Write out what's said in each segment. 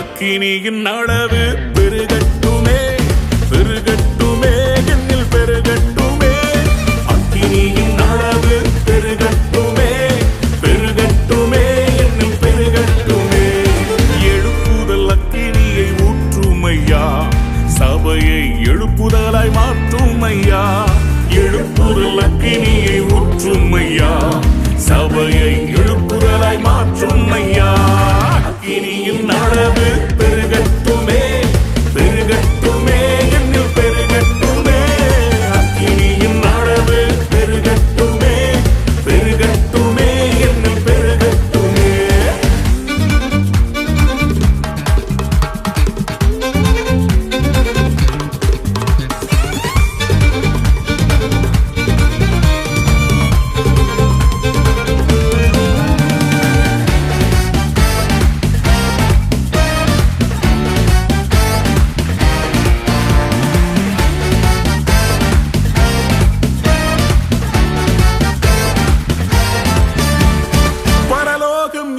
அக்கினியின் அளவு பெருகட்டுமே பெருகட்டுமே என்னில் பெருகட்டுமே அக்கினியின் அளவு பெருகட்டுமே பெருகட்டுமே என்னில் பெருகட்டுமே எழுப்புதல் அக்கினியை ஊற்றுமையா சபையை எழுப்புதலாய் மாற்றுமையா எழுப்புதல் அக்கினியை ஊற்றுமையா சபையை எழுப்புதலாய் மாற்றுமையா அக்கினியின் அளவு பெருகட்டுமே பெருகட்டுமே என்னில் பெருகட்டுமே அக்கினியின் அளவு பெருகட்டுமே பெருகட்டுமே என்னில் பெருகட்டுமே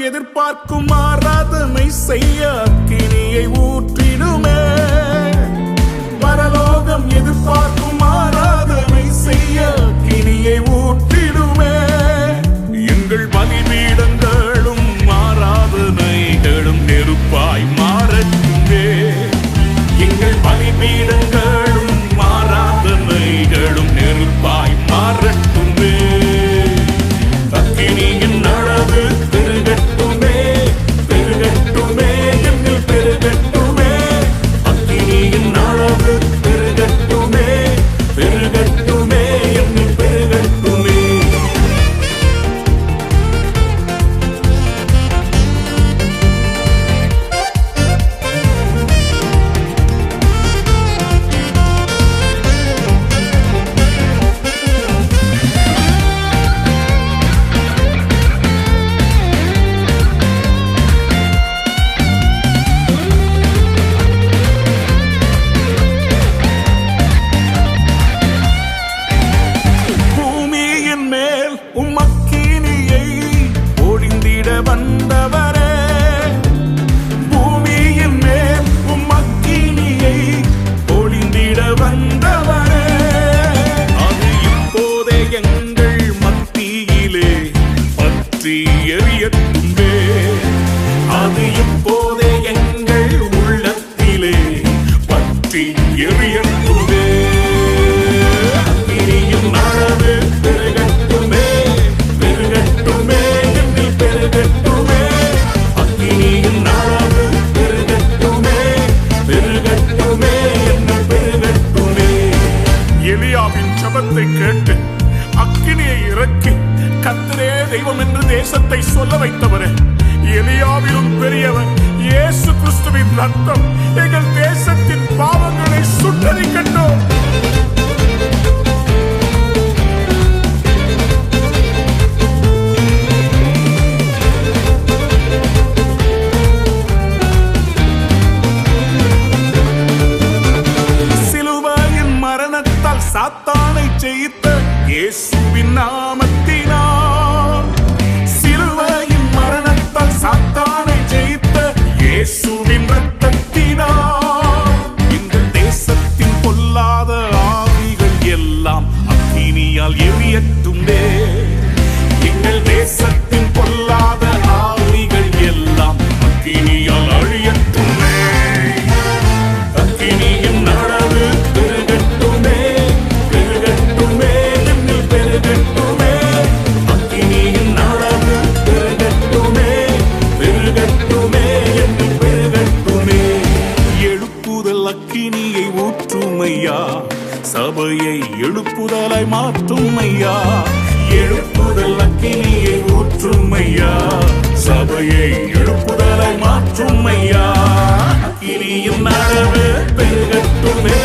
எதிர்பார்க்கும் ஆராதனை செய்ய அக்கினியை ஊற்றிடுமே பரலோகம் எதிர்பார்க்கும் ஆராதனை செய்ய அக்கினியை ஊற்றிடுமே எங்கள் பலிபீடங்களும் ஆராதனைகளும் நெருப்பாய் மாறட்டுமே எங்கள் பலிபீடங்களும் ஆராதனைகளும் நெருப்பாய் மாறட்டுமே அக்கினியின் அளவு பெருகட்டுமே பெருகட்டுமே என்னில் பெருகட்டுமே அக்கினியின் அளவு பெருகட்டுமே பெருகட்டுமே என்னில் பெருகட்டுமே உம்மக்கினியை ஒளிந்திட வந்தவரே பூமியின் மேல் உம்மக்கினியை ஒளிந்திட வந்தவரே அது இப்போதே எங்கள் மத்தியிலே பற்றி எரியட்டுமே அது இப்போதே எங்கள் உள்ளத்திலே பற்றி எரியட்டுமே அக்கினியின் அளவு பெருகட்டுமே பெருகட்டுமே என்னில் பெருகட்டுமே அக்கினியின் அளவு பெருகட்டுமே பெருகட்டுமே என்னில் பெருகட்டுமே எலியாவின் ஜெபத்தை கேட்டு அக்கினியை இறக்கி கர்த்தரே தெய்வம் என்று தேசத்தை சொல்ல வைத்தவரே எலியாவிலும் பெரியவர் இயேசு கிறிஸ்துவின் ரத்தம் எங்கள் தேசத்தின் பாவங்களை சுட்டரிக்கட்டும் சாத்தானை ஜெயித்த இயேசுவின் நாமத்தினால் சிலுவையின் மரணத்தால் சாத்தானை ஜெயித்த இயேசுவின் இரத்தத்தினால் இந்த தேசத்தின் பொல்லாத ஆவிகள் எல்லாம் அக்கினியால் எரியட்டுமே எங்கள் தேசத்தின் பொல்லாத ஆவிகள் எல்லாம் அக்கினியால் அழியட்டுமே அக்கினியின் அளவு பெருகட்டுமே பெருகட்டுமே என்னில் பெருகட்டுமே அக்கினியின் அளவு பெருகட்டுமே பெருகட்டுமே என்னில் பெருகட்டுமே எழுப்புதல் அக்கினியை ஊற்றுமையா சபையை எழுப்புதலாய் மாற்றுமையா எழுப்புதல் அக்கினியை ஊற்றுமையா சபையை எழுப்புதலாய் மாற்றுமையா அக்கினியின் அளவு பெருகட்டுமே